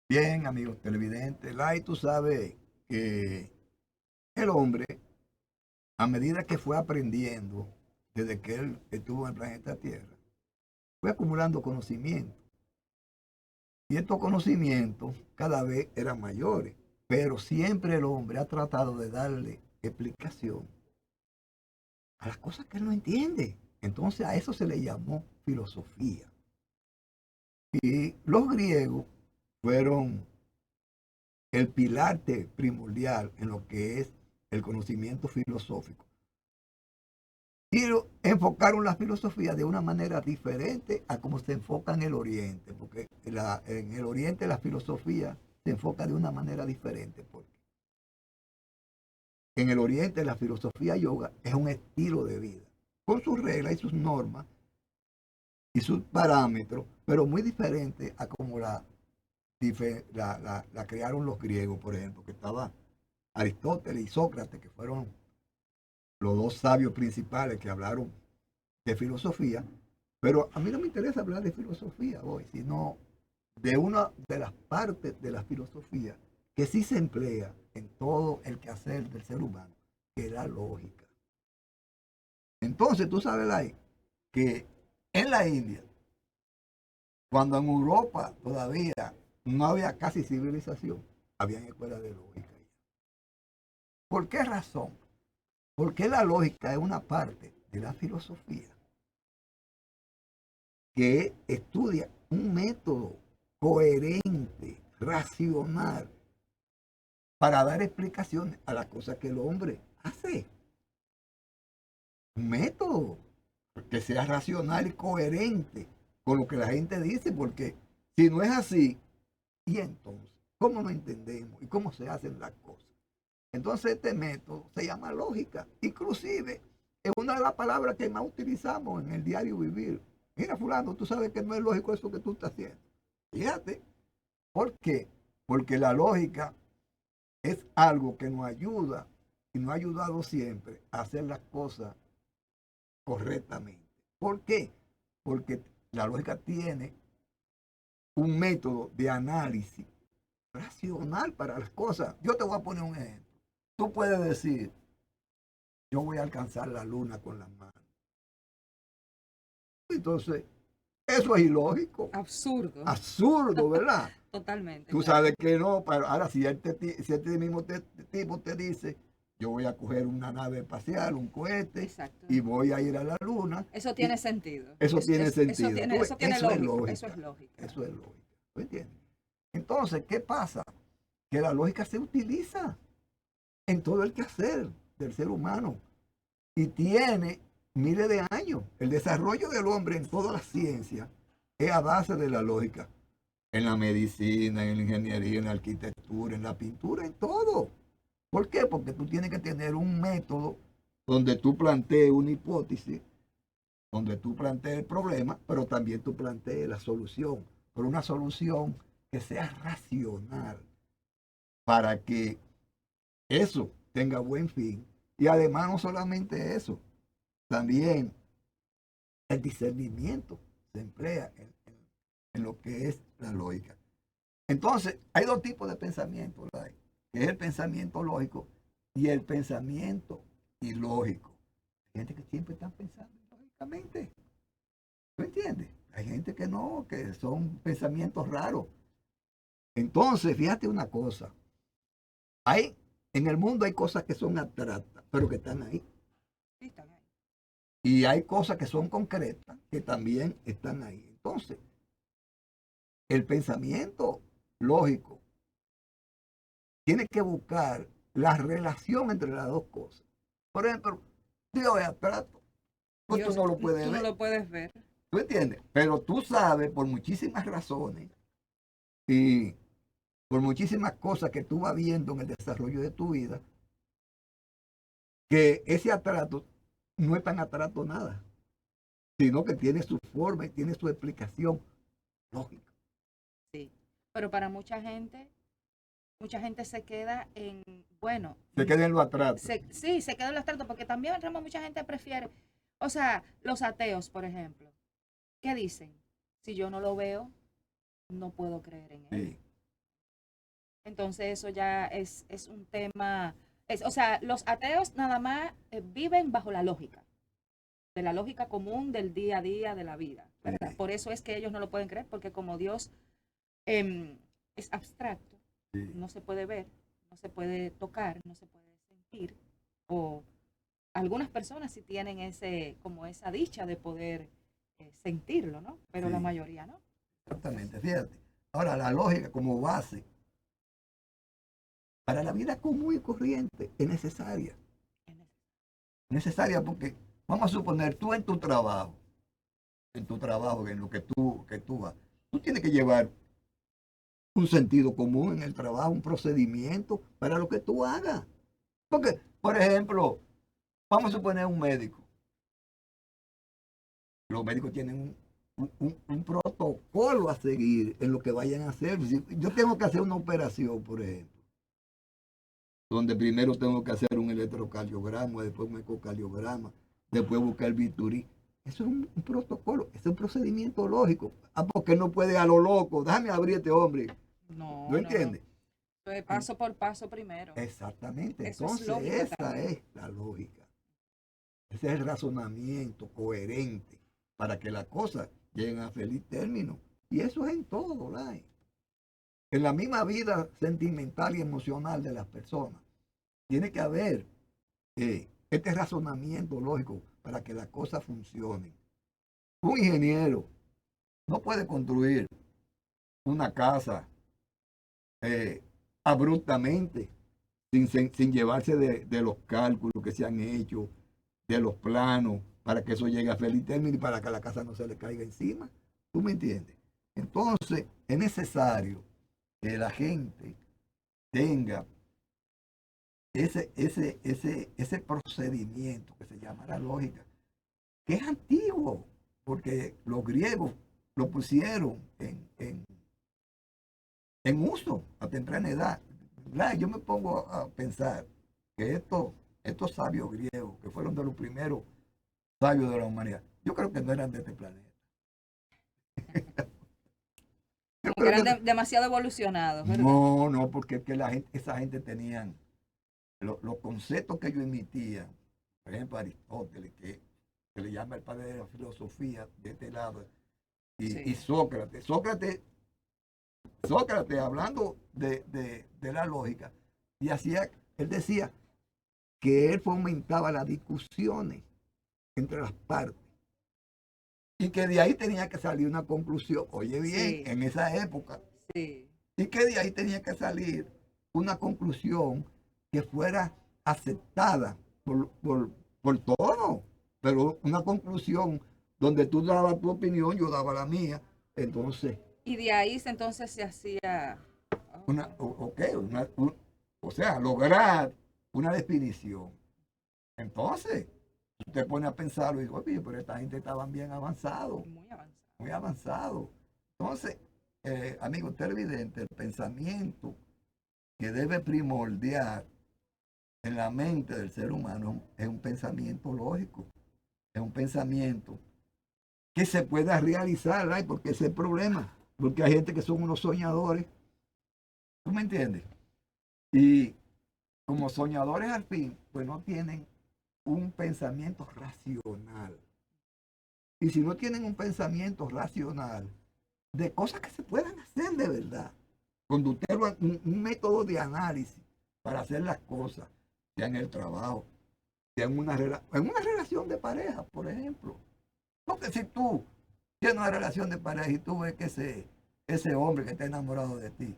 Bien, amigos televidentes, Lai, tú sabes que el hombre, a medida que fue aprendiendo, desde que él estuvo en el planeta Tierra, fue acumulando conocimiento. Y estos conocimientos cada vez eran mayores, pero siempre el hombre ha tratado de darle explicación a las cosas que él no entiende. Entonces a eso se le llamó filosofía. Y los griegos fueron el pilar primordial en lo que es el conocimiento filosófico. Y enfocaron la filosofía de una manera diferente a como se enfoca en el Oriente, porque en el Oriente la filosofía se enfoca de una manera diferente, porque en el Oriente la filosofía yoga es un estilo de vida, con sus reglas y sus normas y sus parámetros, pero muy diferente a como la crearon los griegos, por ejemplo, que estaba Aristóteles y Sócrates, que fueron los dos sabios principales que hablaron de filosofía, pero a mí no me interesa hablar de filosofía hoy, sino de una de las partes de la filosofía que sí se emplea en todo el quehacer del ser humano, que es la lógica. Entonces, tú sabes, Lai, que en la India, cuando en Europa todavía no había casi civilización, había escuelas de lógica. ¿Por qué razón? Porque la lógica es una parte de la filosofía que estudia un método coherente, racional, para dar explicaciones a las cosas que el hombre hace. Un método que sea racional y coherente con lo que la gente dice, porque si no es así, ¿y entonces cómo no entendemos y cómo se hacen las cosas? Entonces este método se llama lógica, inclusive es una de las palabras que más utilizamos en el diario vivir. Mira, fulano, tú sabes que no es lógico eso que tú estás haciendo. Fíjate, ¿por qué? Porque la lógica es algo que nos ayuda y nos ha ayudado siempre a hacer las cosas correctamente. ¿Por qué? Porque la lógica tiene un método de análisis racional para las cosas. Yo te voy a poner un ejemplo. Tú puedes decir, yo voy a alcanzar la luna con las manos. Entonces, eso es ilógico, Absurdo. absurdo, ¿verdad? Totalmente, Tú claro. sabes que no, pero ahora si este mismo tipo te dice, yo voy a coger una nave espacial, un cohete, Exacto. y voy a ir a la luna, Eso y tiene sentido. eso tiene Eso sentido. tiene, eso tiene Eso es lógica. Eso es lógica, lógica. eso es lógica. ¿Tú entiendes? Entonces, ¿qué pasa? Que la lógica se utiliza en todo el quehacer del ser humano y tiene miles de años. El desarrollo del hombre en toda la ciencia es a base de la lógica. En la medicina, en la ingeniería, en la arquitectura, en la pintura, en todo. ¿Por qué? Porque tú tienes que tener un método donde tú plantees una hipótesis, donde tú plantees el problema, pero también tú plantees la solución. Pero una solución que sea racional para que eso tenga buen fin. Y además no solamente eso, también el discernimiento se emplea en lo que es la lógica. Entonces, hay dos tipos de pensamiento, ¿verdad? Que es el pensamiento lógico y el pensamiento ilógico. Hay gente que siempre está pensando lógicamente. ¿Tú entiendes? Hay gente que no, que son pensamientos raros. Entonces, fíjate una cosa. Hay, en el mundo hay cosas que son abstractas, pero que están ahí. Sí, están ahí. Y hay cosas que son concretas, que también están ahí. Entonces, el pensamiento lógico tiene que buscar la relación entre las dos cosas. Por ejemplo, Dios es abstracto, pues tú Dios, no lo puedes tú no ver, lo puedes ver. ¿tú entiendes? Pero tú sabes por muchísimas razones y por muchísimas cosas que tú vas viendo en el desarrollo de tu vida, que ese abstracto no es tan abstracto nada, sino que tiene su forma y tiene su explicación lógica. Sí. Pero para mucha gente se queda en, bueno, Se queda en lo abstracto. sí, se queda en los tratos, porque también mucha gente prefiere, o sea, los ateos, por ejemplo, ¿qué dicen? Si yo no lo veo, no puedo creer en él. Sí. entonces eso ya es un tema, o sea, los ateos nada más viven bajo la lógica, de la lógica común del día a día de la vida, ¿verdad? Sí, Por eso es que ellos no lo pueden creer, porque como Dios em, es abstracto, sí. no se puede ver, no se puede tocar, no se puede sentir, o algunas personas sí tienen como esa dicha de poder sentirlo, ¿no? Pero la Sí, mayoría no. Entonces, exactamente, fíjate. Ahora, la lógica como base para la vida común y corriente es necesaria. es necesario. Necesaria porque, vamos a suponer, tú en tu trabajo, en lo que tú vas, tú tienes que llevar un sentido común en el trabajo, un procedimiento para lo que tú hagas. Porque, por ejemplo, vamos a suponer un médico. Los médicos tienen un protocolo a seguir en lo que vayan a hacer. Si yo tengo que hacer una operación, por ejemplo, donde primero tengo que hacer un electrocardiograma, después un ecocardiograma, después buscar el bisturí. Eso es un protocolo, es un procedimiento lógico. Ah, porque no puede a lo loco, déjame abrir este hombre. ¿No No, no, no. entiendes? Paso por paso primero. Exactamente, Eso es entonces lógica esa también. es la lógica. Ese es el razonamiento coherente para que las cosas lleguen a feliz término. Y eso es en todo, Lai. En la misma vida sentimental y emocional de las personas. Tiene que haber este razonamiento lógico para que las cosas funcionen. Un ingeniero no puede construir una casa eh, abruptamente sin llevarse de los cálculos que se han hecho, de los planos, para que eso llegue a feliz término y para que la casa no se le caiga encima. ¿Tú me entiendes? Entonces, es necesario que la gente tenga ese procedimiento que se llama la lógica, que es antiguo, porque los griegos lo pusieron en uso a temprana edad. Yo me pongo a pensar que estos sabios griegos, que fueron de los primeros sabios de la humanidad, yo creo que no eran de este planeta. Yo Como que creo eran que demasiado evolucionados, ¿verdad? no, no, porque es que esa gente tenían los conceptos que ellos emitían. Por ejemplo, Aristóteles, que se le llama el padre de la filosofía de este lado, y Sí. Sócrates. Sócrates hablando de la lógica, y él decía que él fomentaba las discusiones entre las partes y que de ahí tenía que salir una conclusión, oye bien, Sí, en esa época, sí. y que de ahí tenía que salir una conclusión que fuera aceptada por todos, pero una conclusión donde tú dabas tu opinión, yo daba la mía, entonces, Y de ahí entonces se hacía. una, Ok. ok, o sea, lograr una definición. Entonces, usted pone a pensarlo y dice, oye, pero esta gente estaba bien avanzado, Muy avanzado. muy avanzado. Entonces, amigo televidente, el pensamiento que debe primordiar en la mente del ser humano es un pensamiento lógico, es un pensamiento que se pueda realizar, ¿right? Porque ese es el problema, porque hay gente que son unos soñadores, ¿tú me entiendes? Y como soñadores al fin, pues no tienen un pensamiento racional. Y si no tienen un pensamiento racional de cosas que se puedan hacer de verdad, cuando usted lo, un método de análisis para hacer las cosas, sea en el trabajo, sea en una relación de pareja, por ejemplo. Porque si tú tienes una relación de pareja y tú ves que ese hombre que está enamorado de ti,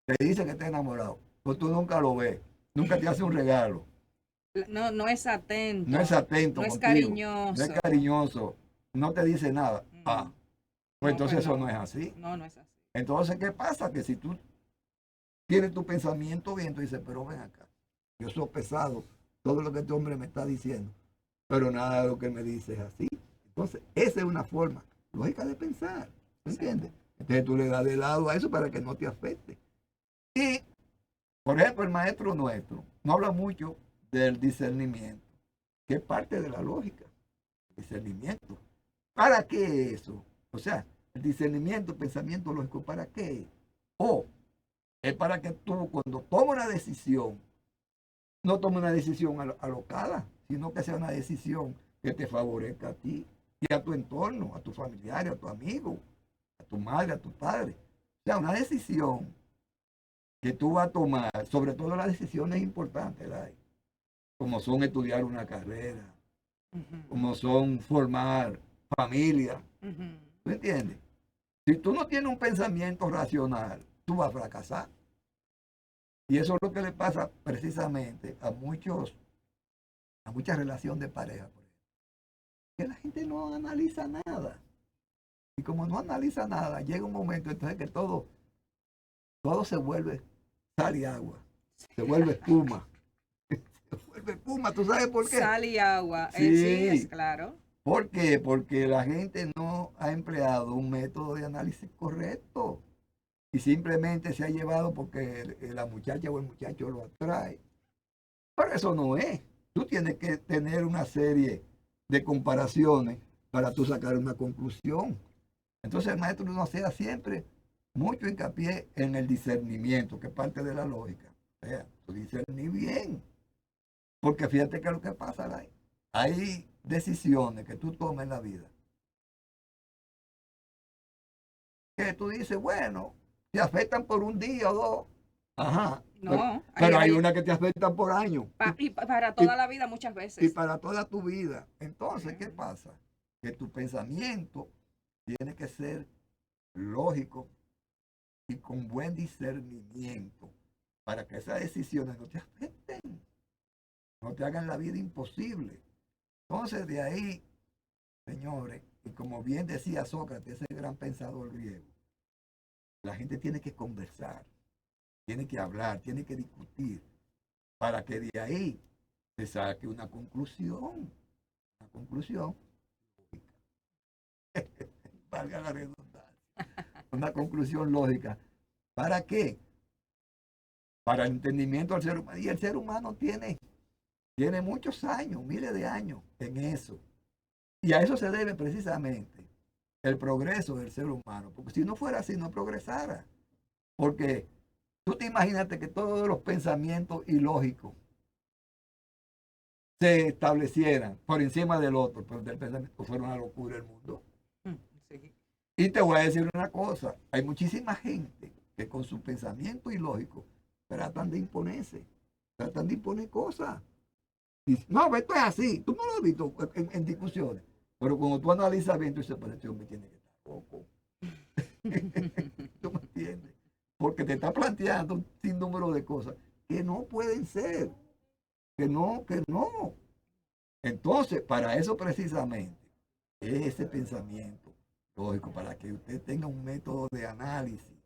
te dice que está enamorado, pues tú nunca lo ves, nunca te hace un regalo, No, no es no es atento, no atento es contigo, no es cariñoso. cariñoso, no te dice nada. Ah, Mm, pues no, pues entonces eso no no. es así. No, no es así. Entonces, ¿qué pasa? Que si tú tienes tu pensamiento bien, tú dices, pero ven acá, yo soy pesado, todo lo que este hombre me está diciendo, pero nada de lo que él me dice es así. Entonces, esa es una forma lógica de pensar, ¿me entiendes? Exacto. Entonces tú le das de lado a eso para que no te afecte. Y, por ejemplo, el maestro nuestro no habla mucho del discernimiento, que es parte de la lógica, discernimiento. ¿Para qué eso? O sea, el discernimiento, pensamiento lógico, ¿para qué? O Es para que tú, cuando tomes una decisión, no tomes una decisión alocada, sino que sea una decisión que te favorezca a ti y a tu entorno, a tus familiares, a tu amigo, a tu madre, a tu padre. O sea, una decisión que tú vas a tomar, sobre todo las decisiones importantes, Lai, como son estudiar una carrera, como son formar familia. ¿Tú entiendes? Si tú no tienes un pensamiento racional, tú vas a fracasar. Y eso es lo que le pasa precisamente a muchas relaciones de pareja, por ejemplo, que la gente no analiza nada. Y como no analiza nada, llega un momento entonces que todo se vuelve sal y agua, se vuelve espuma. Se vuelve espuma, ¿tú sabes por qué? Sal y agua, sí, es Sí. claro. ¿Por qué? Porque la gente no ha empleado un método de análisis correcto y simplemente se ha llevado porque la muchacha o el muchacho lo atrae. Pero eso no es. Tú tienes que tener una serie de comparaciones para tú sacar una conclusión. Entonces el maestro nos hacía siempre mucho hincapié en el discernimiento, que es parte de la lógica. O sea, tú discernir bien. Porque fíjate que es lo que pasa ahí. Hay decisiones que tú tomas en la vida que tú dices, bueno, te afectan por un día o dos. Ajá. No, Pero hay una que te afectan por años para y, toda la vida muchas y veces. para toda tu vida. Entonces, ¿qué pasa? Que tu pensamiento tiene que ser lógico y con buen discernimiento para que esas decisiones no te afecten, no te hagan la vida imposible. Entonces, de ahí, señores, y como bien decía Sócrates, ese gran pensador griego, la gente tiene que conversar, tiene que hablar, tiene que discutir, para que de ahí se saque una conclusión, valga la redundancia, una conclusión lógica. ¿Para qué? Para el entendimiento del ser humano. Y el ser humano tiene muchos años, miles de años en eso. Y a eso se debe precisamente el progreso del ser humano, porque si no fuera así, no progresara. Porque tú te imagínate que todos los pensamientos ilógicos se establecieran por encima del otro, pero del pensamiento fuera una locura el mundo. Sí. Y te voy a decir una cosa, hay muchísima gente que con su pensamiento ilógico tratan de imponerse, tratan de imponer cosas. Y, no, esto es así, tú no lo has visto en discusiones, pero cuando tú analizas bien, tú dices, pues este hombre tiene que estar loco. ¿Tú me entiendes? Porque te está planteando un sinnúmero de cosas que no pueden ser, que no, que no. Entonces, para eso precisamente, es ese pensamiento lógico, para que usted tenga un método de análisis,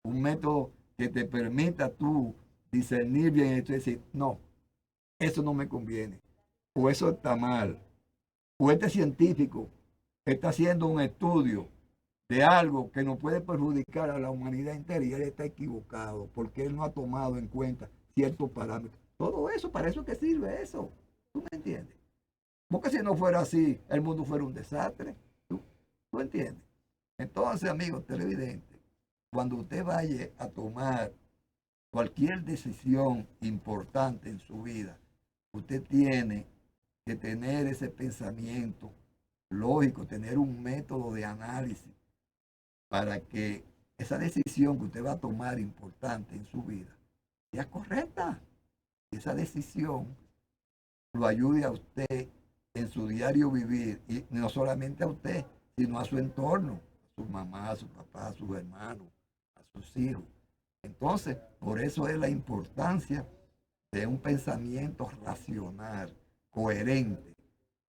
un método que te permita tú discernir bien esto y decir, no, eso no me conviene, o eso está mal, o este científico está haciendo un estudio de algo que nos puede perjudicar a la humanidad entera y él está equivocado porque él no ha tomado en cuenta ciertos parámetros. Todo eso, para eso que sirve eso. ¿Tú me entiendes? Porque si no fuera así, el mundo fuera un desastre. ¿Tú entiendes? Entonces, amigos televidentes, cuando usted vaya a tomar cualquier decisión importante en su vida, usted tiene que tener ese pensamiento lógico, tener un método de análisis para que esa decisión que usted va a tomar importante en su vida sea correcta. Y esa decisión lo ayude a usted en su diario vivir, y no solamente a usted, sino a su entorno, a su mamá, a su papá, a sus hermanos, a sus hijos. Entonces, por eso es la importancia de un pensamiento racional, coherente,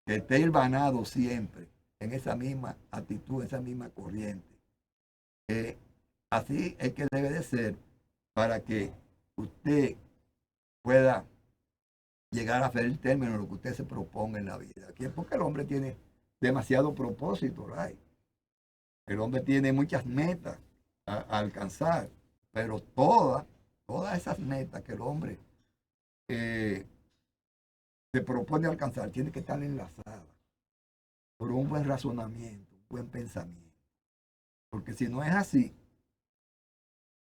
que esté hermanado siempre en esa misma actitud, esa misma corriente. Así es que debe de ser para que usted pueda llegar a hacer el término de lo que usted se proponga en la vida. Aquí es porque el hombre tiene demasiado propósito, right? El hombre tiene muchas metas a alcanzar, pero todas esas metas que el hombre eh, se propone alcanzar tiene que estar enlazadas por un buen razonamiento, un buen pensamiento. Porque si no es así,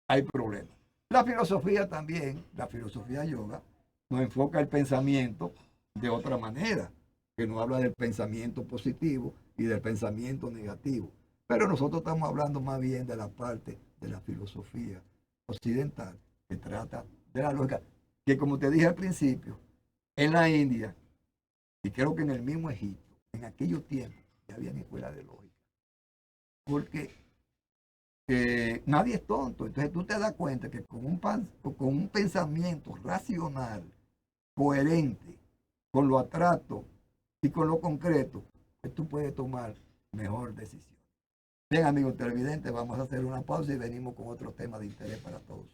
hay problemas. La filosofía también, la filosofía yoga, nos enfoca el pensamiento de otra manera, que nos habla del pensamiento positivo y del pensamiento negativo. Pero nosotros estamos hablando más bien de la parte de la filosofía occidental, que trata de la lógica, que como te dije al principio, en la India, y creo que en el mismo Egipto, en aquellos tiempos, ya había escuelas de lógica. Porque nadie es tonto. Entonces tú te das cuenta que con un pensamiento racional, coherente, con lo abstracto y con lo concreto, pues tú puedes tomar mejor decisión. Bien, amigos televidentes, vamos a hacer una pausa y venimos con otro tema de interés para todos.